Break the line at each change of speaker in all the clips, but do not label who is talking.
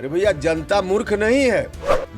अरे भैया, जनता मूर्ख नहीं है।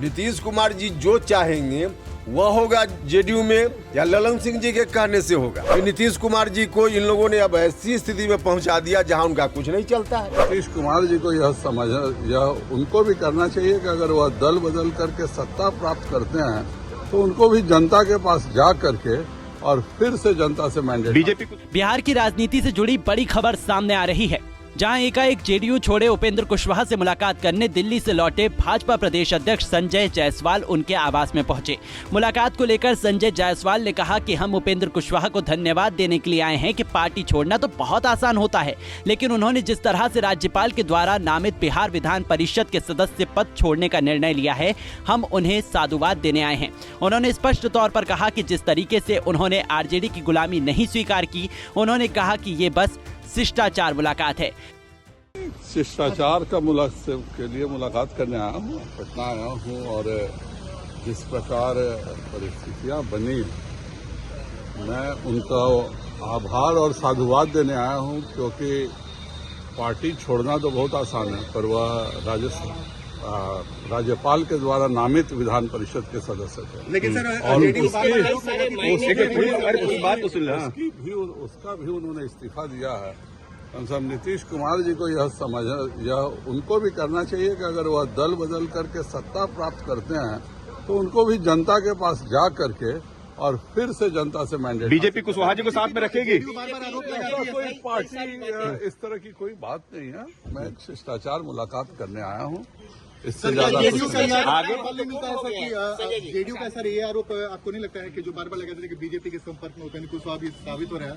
नीतीश कुमार जी जो चाहेंगे वह होगा जेडीयू में, या ललन सिंह जी के कहने से होगा। नीतीश कुमार जी को इन लोगों ने अब ऐसी स्थिति में पहुंचा दिया जहां उनका कुछ नहीं चलता है।
नीतीश कुमार जी को यह उनको भी करना चाहिए कि अगर वह दल बदल करके सत्ता प्राप्त करते हैं तो उनको भी जनता के पास जा करके और फिर से जनता से मैंडेट।
बीजेपी बिहार की राजनीति से जुड़ी बड़ी खबर सामने आ रही है, जहां एकाएक जेडीयू छोड़े उपेंद्र कुशवाहा से मुलाकात करने दिल्ली से लौटे भाजपा प्रदेश अध्यक्ष संजय जायसवाल उनके आवास में पहुंचे। मुलाकात को लेकर संजय जायसवाल ने कहा कि हम उपेंद्र कुशवाहा को धन्यवाद देने के लिए आए हैं कि पार्टी छोड़ना तो बहुत आसान होता है, लेकिन उन्होंने जिस तरह से राज्यपाल के द्वारा नामित बिहार विधान परिषद के सदस्य पद छोड़ने का निर्णय लिया है, हम उन्हें साधुवाद देने आए हैं। उन्होंने स्पष्ट तौर पर कहा कि जिस तरीके से उन्होंने आरजेडी की गुलामी नहीं स्वीकार की, उन्होंने कहा कि ये बस शिष्टाचार मुलाकात है।
शिष्टाचार के लिए मुलाकात करने आया हूँ, पटना आया हूँ, और जिस प्रकार परिस्थितियाँ बनी मैं उनका आभार और साधुवाद देने आया हूँ, क्योंकि पार्टी छोड़ना तो बहुत आसान है, पर वह राज्यपाल के द्वारा नामित विधान परिषद के सदस्य थे। लेकिन सर, और उसका भी उन्होंने इस्तीफा दिया है। हम नीतीश कुमार जी को यह उनको भी करना चाहिए कि अगर वह दल बदल करके सत्ता प्राप्त करते हैं तो उनको भी जनता के पास जा करके और फिर से जनता से मैंडेट।
बीजेपी कुशवाहा जी को साथ में रखेगी?
कोई पार्टी इस तरह की कोई बात नहीं है। मैं एक शिष्टाचार मुलाकात करने आया हूँ, इससे ज्यादा
जेडीयू का सर ये आरोप आपको नहीं लगता है कि जो बार बार लगाते थे कि बीजेपी के संपर्क में उपेंद्र कुशवाहा भी साबित हो रहा है?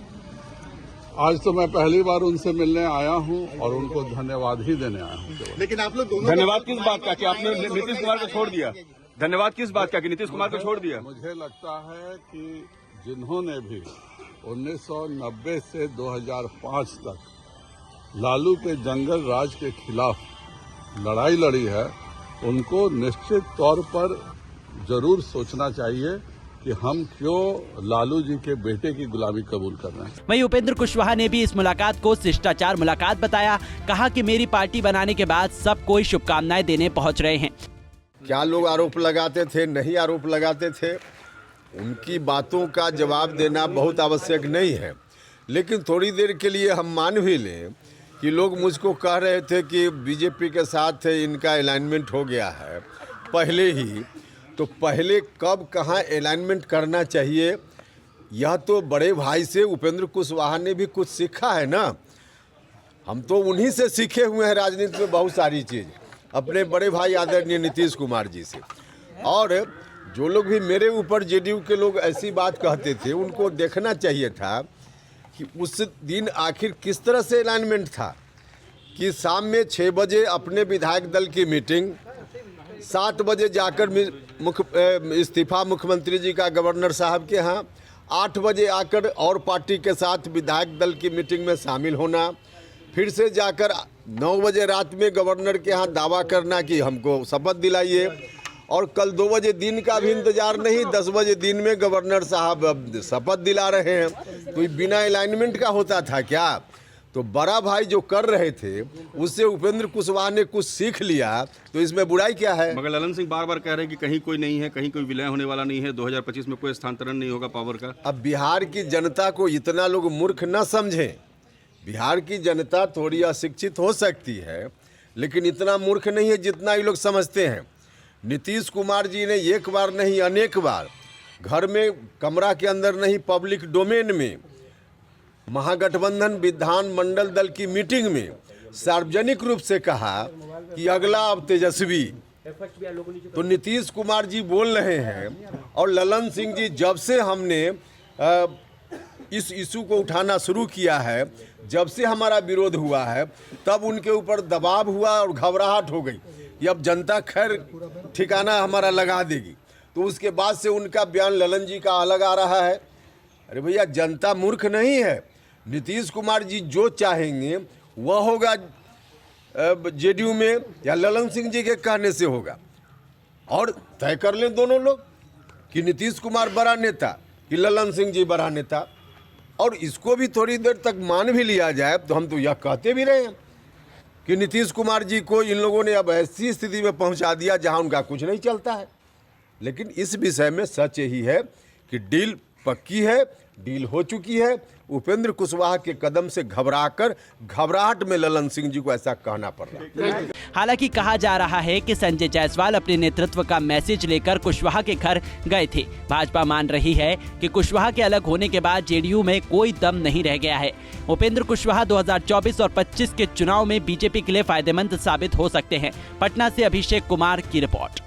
आज तो मैं पहली बार उनसे मिलने आया हूं और उनको धन्यवाद ही देने आया हूं।
लेकिन आप लोग दोनों
धन्यवाद किस बात का कि आपने नीतीश कुमार को छोड़ दिया? धन्यवाद किस बात का कि नीतीश कुमार को छोड़ दिया?
मुझे लगता है कि जिन्होंने भी 1990 से 2005 तक लालू के जंगल राज के खिलाफ लड़ाई लड़ी है, उनको निश्चित तौर पर जरूर सोचना चाहिए कि हम क्यों लालू जी के बेटे की गुलामी कबूल कर रहे हैं।
वहीं उपेंद्र कुशवाहा ने भी इस मुलाकात को शिष्टाचार मुलाकात बताया। कहा कि मेरी पार्टी बनाने के बाद सब कोई शुभकामनाएं देने पहुंच रहे हैं।
क्या लोग आरोप लगाते थे, नहीं आरोप लगाते थे, उनकी बातों का जवाब देना बहुत आवश्यक नहीं है। लेकिन थोड़ी देर के लिए हम मान भी लें कि लोग मुझको कह रहे थे कि बीजेपी के साथ इनका अलाइनमेंट हो गया है पहले ही, तो पहले कब कहाँ अलाइनमेंट करना चाहिए, यह तो बड़े भाई से उपेंद्र कुशवाहा ने भी कुछ सीखा है ना। हम तो उन्हीं से सीखे हुए हैं राजनीति में बहुत सारी चीज़, अपने बड़े भाई आदरणीय नीतीश कुमार जी से। और जो लोग भी मेरे ऊपर जेडीयू के लोग ऐसी बात कहते थे, उनको देखना चाहिए था कि उस दिन आखिर किस तरह से अलाइनमेंट था कि शाम में 6 बजे अपने विधायक दल की मीटिंग, 7 बजे जाकर इस्तीफा मुख्यमंत्री जी का गवर्नर साहब के यहाँ, 8 बजे आकर और पार्टी के साथ विधायक दल की मीटिंग में शामिल होना, फिर से जाकर 9 बजे रात में गवर्नर के यहाँ दावा करना कि हमको शपथ दिलाइए, और कल 2 बजे दिन का भी इंतजार नहीं, 10 बजे दिन में गवर्नर साहब शपथ दिला रहे हैं। तो बिना अलाइनमेंट का होता था क्या? तो बड़ा भाई जो कर रहे थे उससे उपेंद्र कुशवाहा ने कुछ सीख लिया, तो इसमें बुराई क्या है?
मगर ललन सिंह बार बार कह रहे हैं कि कहीं कोई नहीं है, कहीं कोई विलय होने वाला नहीं है, 2025 में कोई स्थानांतरण नहीं होगा पावर का।
अब बिहार की जनता को इतना लोग मूर्ख न समझें। बिहार की जनता थोड़ी अशिक्षित हो सकती है, लेकिन इतना मूर्ख नहीं है जितना ये लोग समझते हैं। नीतीश कुमार जी ने एक बार नहीं अनेक बार घर में, कमरा के अंदर नहीं, पब्लिक डोमेन में महागठबंधन विधान मंडल दल की मीटिंग में सार्वजनिक रूप से कहा कि अगला अब तेजस्वी। तो नीतीश कुमार जी बोल रहे हैं, और ललन सिंह जी जब से हमने इस इशू को उठाना शुरू किया है, जब से हमारा विरोध हुआ है, तब उनके ऊपर दबाव हुआ और घबराहट हो गई कि अब जनता खैर ठिकाना हमारा लगा देगी। तो उसके बाद से उनका बयान ललन जी का अलग आ रहा है। अरे भैया, जनता मूर्ख नहीं है। नीतीश कुमार जी जो चाहेंगे वह होगा जेडीयू में, या ललन सिंह जी के कहने से होगा। और तय कर लें दोनों लोग कि नीतीश कुमार बड़ा नेता कि ललन सिंह जी बड़ा नेता, और इसको भी थोड़ी देर तक मान भी लिया जाए। तो हम तो यह कहते भी रहे हैं कि नीतीश कुमार जी को इन लोगों ने अब ऐसी स्थिति में पहुंचा दिया जहां उनका कुछ नहीं चलता है। लेकिन इस विषय में सच यही है कि डील पक्की है, डील हो चुकी है। उपेंद्र कुशवाहा के कदम से घबराहट में ललन सिंह जी को ऐसा कहना पड़ रहा है।
हालांकि कहा जा रहा है कि संजय जायसवाल अपने नेतृत्व का मैसेज लेकर कुशवाहा के घर गए थे। भाजपा मान रही है कि कुशवाहा के अलग होने के बाद जेडीयू में कोई दम नहीं रह गया है। उपेंद्र कुशवाहा 2024 और 25 के चुनाव में बीजेपी के लिए फायदेमंद साबित हो सकते हैं। पटना से अभिषेक कुमार की रिपोर्ट।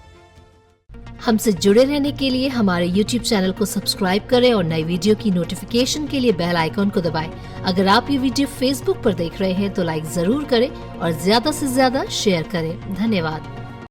हमसे जुड़े रहने के लिए हमारे YouTube चैनल को सब्सक्राइब करें और नई वीडियो की नोटिफिकेशन के लिए बेल आइकॉन को दबाएं। अगर आप ये वीडियो Facebook पर देख रहे हैं तो लाइक जरूर करें और ज्यादा से ज्यादा शेयर करें। धन्यवाद।